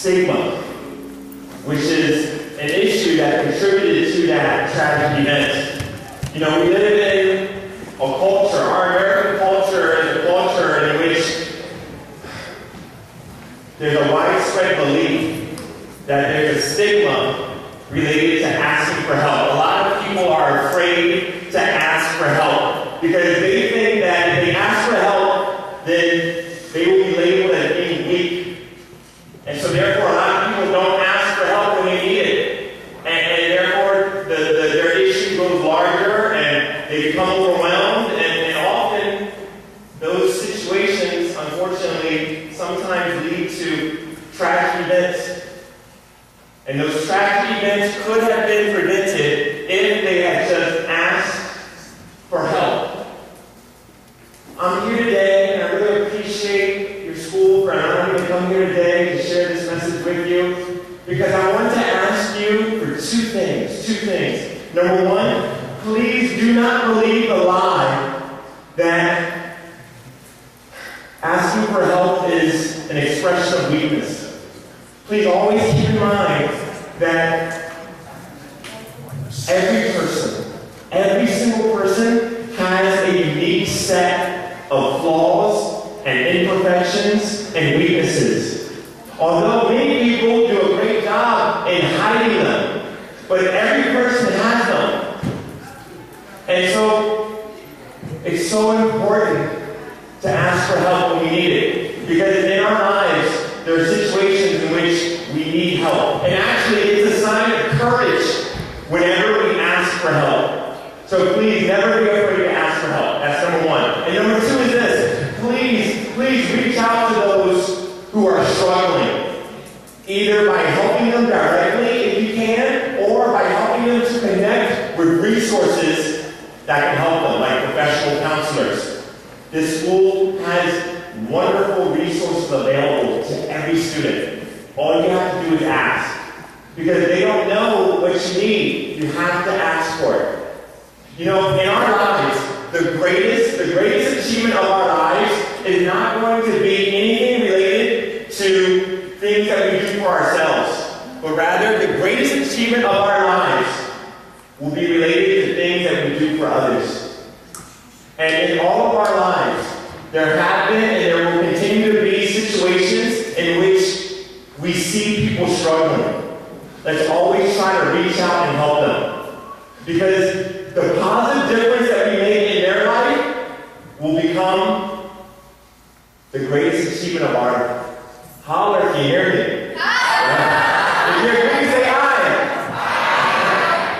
stigma, which is an issue that contributed to that tragic event. You know, we live in a culture, our American culture is a culture in which there's a widespread belief that there's a stigma related to asking for help. A lot of people are afraid to ask for help because they think that if they ask for help, then they will be labeled as being weak. And so therefore, a lot of people don't ask for help when they need it. And therefore, their issue grows larger and they become overwhelmed. And often, those situations, unfortunately, sometimes lead to tragic events. And those tragic events could have been prevented if they had just asked for help. I'm here today, and I really appreciate your school for allowing me to come here today to share this message with you, because I want to ask you for two things. Number one, please do not believe the lie that asking for help is an expression of weakness. Please always keep in mind that every single person has a unique set of flaws and imperfections and weaknesses. Although many people do a great job in hiding them, but every person has them. And so it's so important to ask for help when we need it, because in our lives there are situations in which we need help. And actually, it's a sign of courage whenever we ask for help. So please, never be afraid to ask for help. That's number one. And number two is this. Please reach out to those who are struggling, either by helping them directly, if you can, or by helping them to connect with resources that can help them, like professional counselors. This school has wonderful resources available to every student. All you have to do is ask. Because if they don't know what you need, you have to ask for it. You know, in our lives, the greatest achievement of our lives is not going to be anything related to things that we do for ourselves, but rather the greatest achievement of our lives will be related to things that we do for others. And in all of our lives, there have been and there will continue to be situations in which we see people struggling. Let's always try to reach out and help them. Because the positive difference that we make in their life will become the greatest achievement of our life. Holler if you hear me. Yeah. If you're agree, say aye.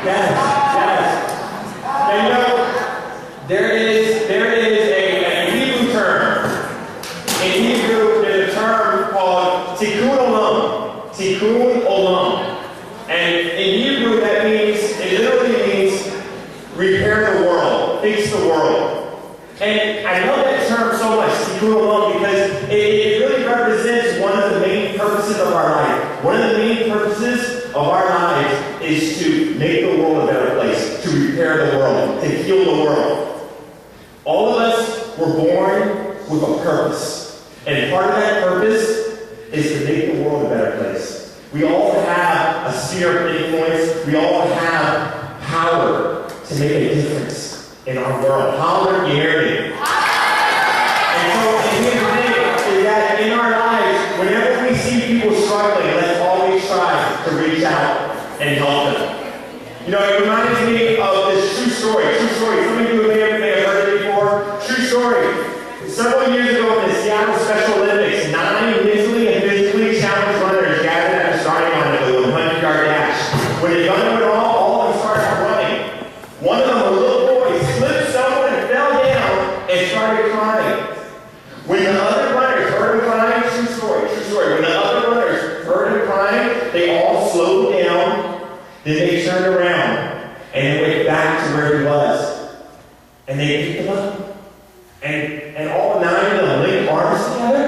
Yes. And you know, there is a Hebrew term. In Hebrew, there's a term called tikkun olam. Tikkun olam. And in Hebrew, that means, it literally means repair the world, fix the world. And I love that term so much, tikkun olam, because it really represents one of the main purposes of our life. One of the main purposes of our lives is to make the world a better place, to repair the world, to heal the world. All of us were born with a purpose. And part of that purpose is to make the world a better place. We all have a sphere of influence. We all have power to make a difference in our world. Holler, you hear me? And so the thing is that in our lives, whenever we see people struggling, let's always try to reach out and help them. You know, it reminds me of this true story. Some of you may have heard it before. True story. Several years ago in the Seattle Special Olympics, 9 mentally and physically challenged runners gathered at the starting line of the 100-yard dash. When they got it all of them started running. One of them, a little boy, slipped somewhere and fell down and started crying. When the other runners heard him crying, true story. When the other runners heard him crying, they all slowed down. Then they turned around and went back to where he was. And they picked him up. And all 9 of them linked arms together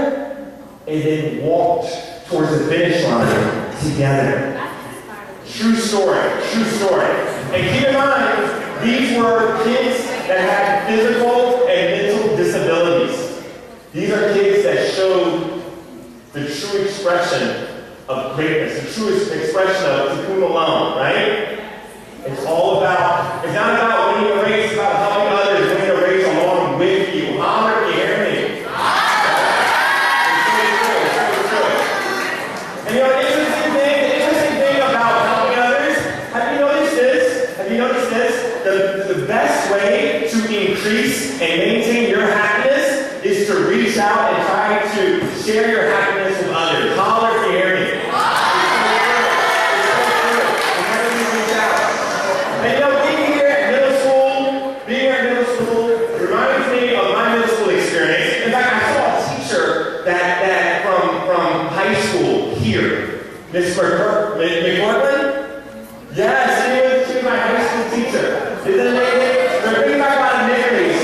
and then walked towards the finish line together. True story. And keep in mind, these were kids that had physical and mental disabilities. These are kids that showed the true expression of greatness, the truest expression of tikkun olam, right? It's all about, it's not about winning a race, it's about helping others win a race along with you. Holler, you hear me? It's so true. And you know, the interesting thing about helping others, have you noticed this? Have you noticed this? The best way to increase and maintain your happiness is to reach out and try to share your happiness with others. Holler, if you hear me. And you know, being here at middle school reminds me of my middle school experience. In fact, I saw a teacher that from high school here, Miss McCortland. Yes, she was my high school teacher. Isn't it amazing? They're bringing back a lot of memories.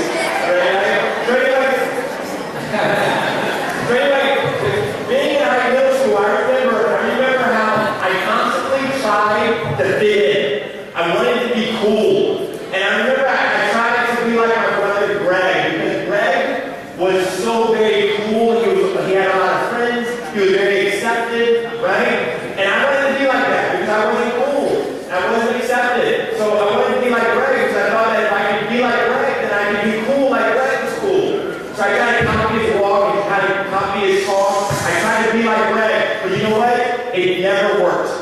Being in high middle school, I remember how I constantly tried to fit in. I wanted to be cool. And I remember I tried to be like my brother Greg, because Greg was so very cool. He had a lot of friends. He was very accepted, right? And I wanted to be like that because I wasn't cool. I wasn't accepted. So I wanted to be like Greg because I thought that if I could be like Greg, then I could be cool like Greg was cool. So I tried to copy his walk and tried to copy his talk. I tried to be like Greg, but you know what? It never worked.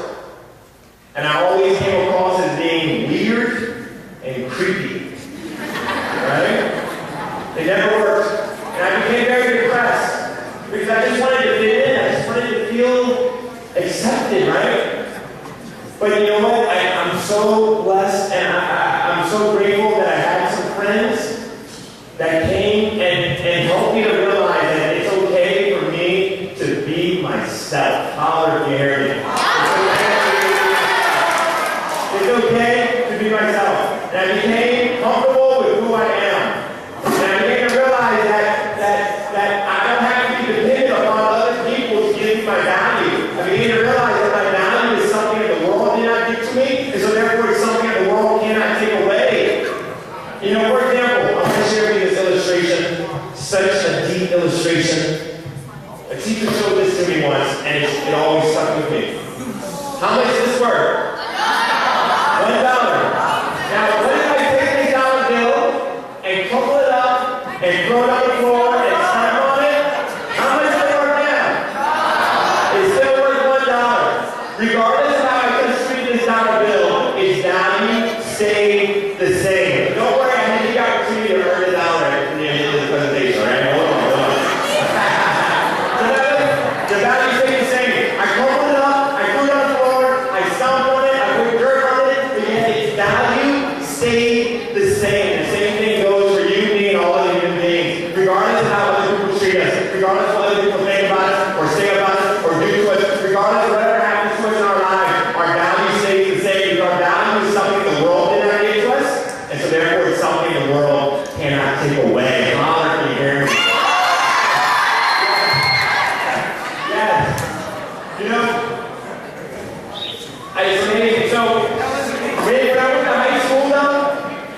And I always came across as being weird and creepy. Right? It never worked. And I became very depressed because I just wanted to fit in. I just wanted to feel accepted, right? But you know what? I'm so blessed and I'm so grateful that I had some friends that came and helped me to realize that it's okay for me to be myself. Holler if you hear me. It's okay to be myself. And I became comfortable with who I am. And I began to realize that I don't have to be dependent upon other people to give me my value. I began to realize that my value is something that the world did not give to me, and so therefore it's something that the world cannot take away. You know, for example, I'm going to share with you this illustration, such a deep illustration. A teacher showed this to me once, and it always stuck with me. How much is this worth? $1. Now, what if I take this dollar bill and crumple it up and throw it on the floor and stamp on it? How much is it worth now? It's still worth $1. Regardless of how I construe this dollar bill, its value stayed the same. Don't worry, I think you got opportunity to earn $1 at the end of this presentation, right? Hold on. The value stayed the same. I crumpled it up, I threw it on the floor, I stomped on it, I put dirt on it, but yet its value stayed the same. The same thing goes for you, me, and all other human beings. Regardless of how other people treat us, regardless of what other people think about us, or say about us, or do to us, regardless of whatever happens to us in our lives, our value stays the same because our value is something the world did not give to us, and so therefore it's something the world cannot take away. Holler if you hear me. Yes. You know, it's amazing. So,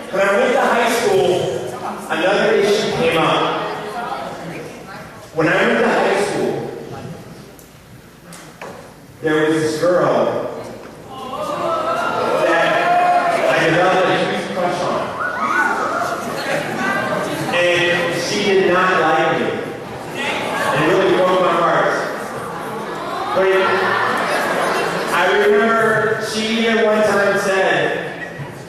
when I went to high school another issue came up. When I went to high school, there was this girl that I developed a huge crush on. And she did not like me. It really broke my heart. But I remember she even one time said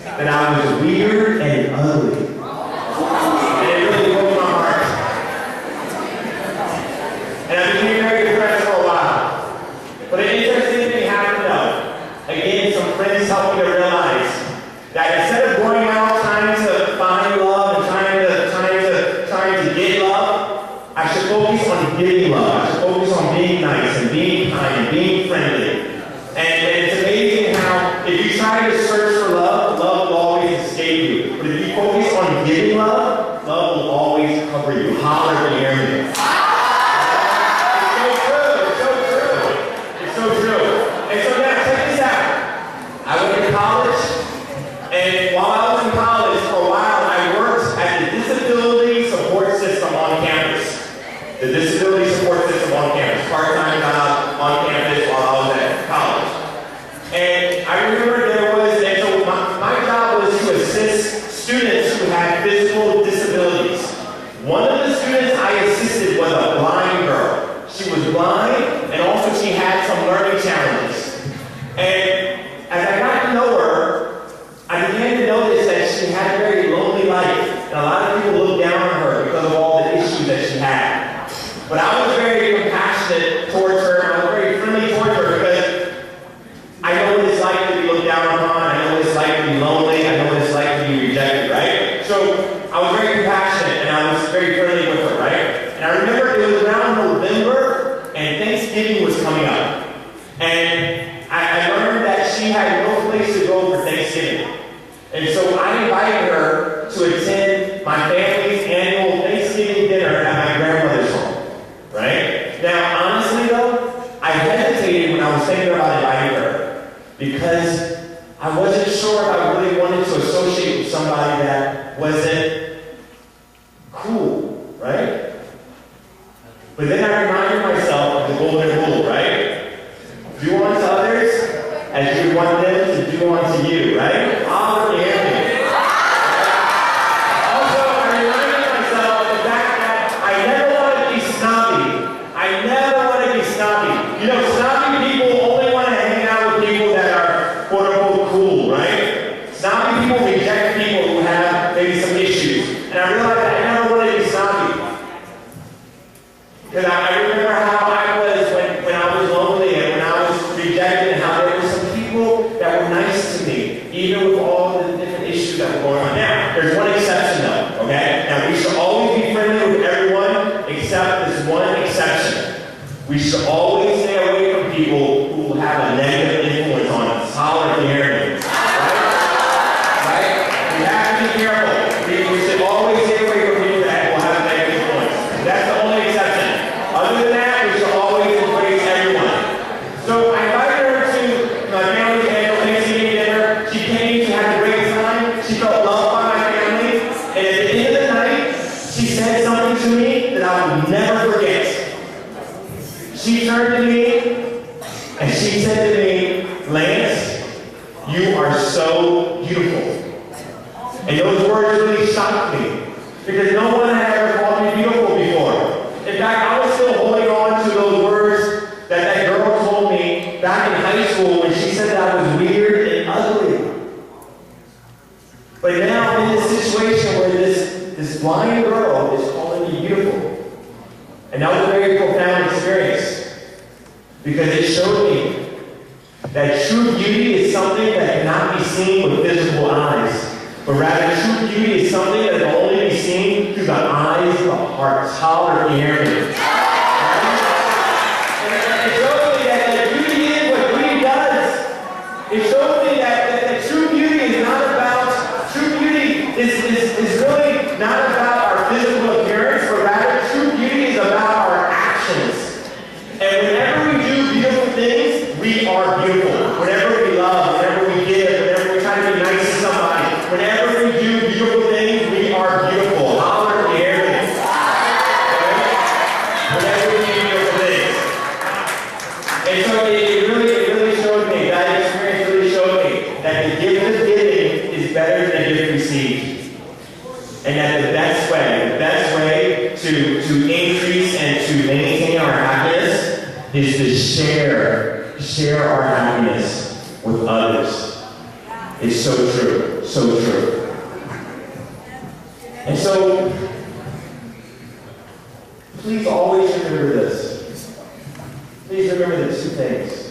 that I was weird and ugly. And it really broke my heart. And I became very depressed for a while. But an interesting thing happened though. Again, some friends helped me to realize that instead of going out trying to find love and trying to get love, I should focus on giving love. I should focus on being nice and being kind and being friendly. And it's amazing how if you try to search for love, love will always And I learned that she had no place to go for Thanksgiving. And so I invited her to attend my family's annual Thanksgiving dinner at my grandmother's home. Right? Now, honestly though, I hesitated when I was thinking about inviting her because I wasn't sure if I really wanted to associate with somebody that wasn't cool, right? But then I reminded myself of the golden rule, right? Do unto others as you want them to do unto you, right? Honor the enemy. Also, I reminded myself of the fact that I never want to be snobby. I never want to be snobby. You know, snobby people only want to hang out with people that are quote-unquote cool, right? Snobby people reject people who have maybe some issues. And I realized that I never wanted to be snobby. Because I remember how I was when I was lonely and when I was rejected and how there were some people that were nice to me, even with all the different issues that were going on. Now, there's one exception though, okay? Now, we should always be friendly with everyone except this one exception. We should always stay away from people who have a negative influence on us. Holler at the enemy. Right? We have to be careful. We should always stay away from people that will have a negative influence. That's the only exception. Other than that, we should always embrace everyone. So I invited her to my family's annual Thanksgiving dinner. She came to have a great time. She felt loved by my family. And at the end of the night, she said something to me that I will never forget. She turned to me and she said to me, Lance, you are so beautiful. And those words really shocked me because no one had ever called me beautiful before. In fact, I was still holding on to those words that girl told me back in high school when she said that I was weird and ugly. But now I'm in this situation where this blind girl is calling me beautiful. And that was a very profound experience because it showed me that true beauty is something that cannot be seen with physical eyes, but rather true beauty is something that can only be seen through the eyes of the heart. Holler at the enemy. And it shows me that beauty is what beauty does. It shows me that true beauty is not about, true beauty is really not about our physical appearance, but rather true beauty is about our actions. And whenever we do beautiful things, we are beautiful. Whenever we love, whenever we give, whenever we try to be nice to somebody, whenever we do beautiful things, we are beautiful. Holler at the enemy. Whenever we do beautiful things. And so it really showed me, that experience really showed me that the gift of giving is better than the gift received. And that the best way to increase and to maintain our happiness is to share our happiness with others. It's so true, so true. And so, please always remember this. Please remember the two things.